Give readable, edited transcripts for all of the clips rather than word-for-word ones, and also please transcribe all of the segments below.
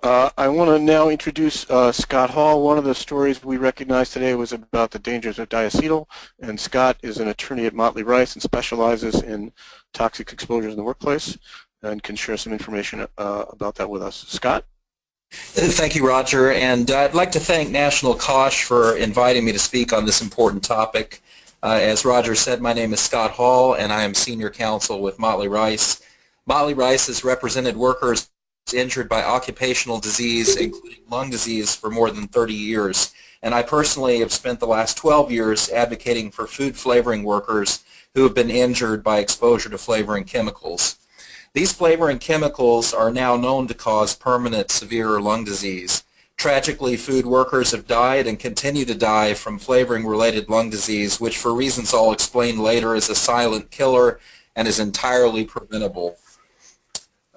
I want to now introduce Scott Hall. One of the stories we recognized today was about the dangers of diacetyl, and Scott is an attorney at Motley Rice and specializes in toxic exposures in the workplace and can share some information about that with us. Scott? Thank you, Roger, and I'd like to thank National COSH for inviting me to speak on this important topic. As Roger said, my name is Scott Hall, and I am Senior Counsel with Motley Rice. Motley Rice has represented workers injured by occupational disease, including lung disease, for more than 30 years. And I personally have spent the last 12 years advocating for food flavoring workers who have been injured by exposure to flavoring chemicals. These flavoring chemicals are now known to cause permanent severe lung disease. Tragically, food workers have died and continue to die from flavoring-related lung disease, which for reasons I'll explain later is a silent killer and is entirely preventable.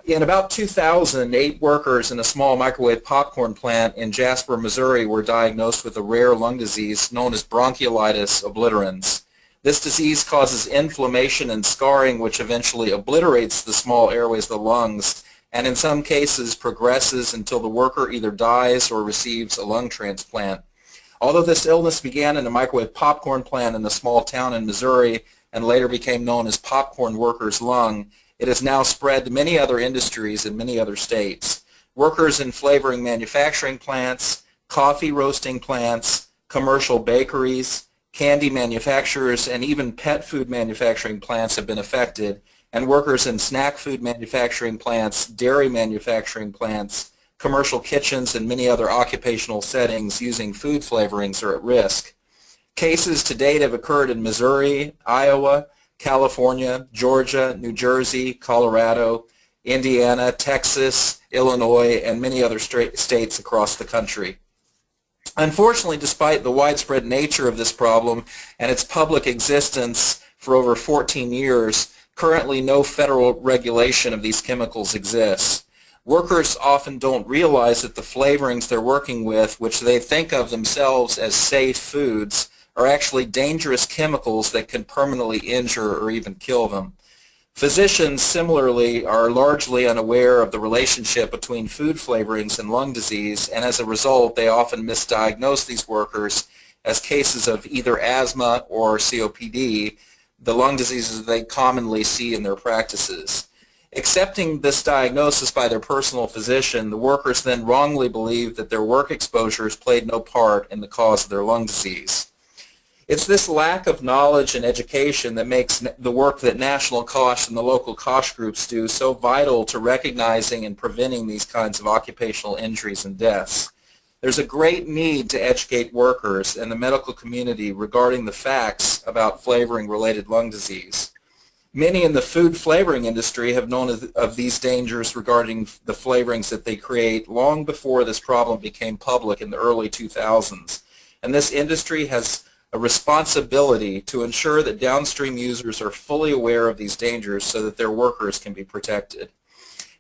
In about 2000, 8 workers in a small microwave popcorn plant in Jasper, Missouri were diagnosed with a rare lung disease known as bronchiolitis obliterans. This disease causes inflammation and scarring which eventually obliterates the small airways of the lungs, and in some cases progresses until the worker either dies or receives a lung transplant. Although this illness began in a microwave popcorn plant in a small town in Missouri and later became known as popcorn workers' lung, it has now spread to many other industries in many other states. Workers in flavoring manufacturing plants, coffee roasting plants, commercial bakeries, candy manufacturers, and even pet food manufacturing plants have been affected, and workers in snack food manufacturing plants, dairy manufacturing plants, commercial kitchens, and many other occupational settings using food flavorings are at risk. Cases to date have occurred in Missouri, Iowa, California, Georgia, New Jersey, Colorado, Indiana, Texas, Illinois, and many other states across the country. Unfortunately, despite the widespread nature of this problem and its public existence for over 14 years, currently no federal regulation of these chemicals exists. Workers often don't realize that the flavorings they're working with, which they think of themselves as safe foods, are actually dangerous chemicals that can permanently injure or even kill them. Physicians, similarly, are largely unaware of the relationship between food flavorings and lung disease, and as a result, they often misdiagnose these workers as cases of either asthma or COPD, the lung diseases they commonly see in their practices. Accepting this diagnosis by their personal physician, the workers then wrongly believe that their work exposures played no part in the cause of their lung disease. It's this lack of knowledge and education that makes the work that National COSH and the local COSH groups do so vital to recognizing and preventing these kinds of occupational injuries and deaths. There's a great need to educate workers and the medical community regarding the facts about flavoring-related lung disease. Many in the food flavoring industry have known of these dangers regarding the flavorings that they create long before this problem became public in the early 2000s. And this industry has a responsibility to ensure that downstream users are fully aware of these dangers so that their workers can be protected.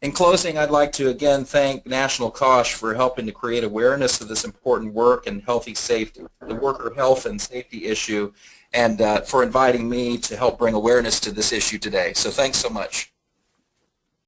In closing, I'd like to again thank National COSH for helping to create awareness of this important work and the worker health and safety issue, and for inviting me to help bring awareness to this issue today. So thanks so much.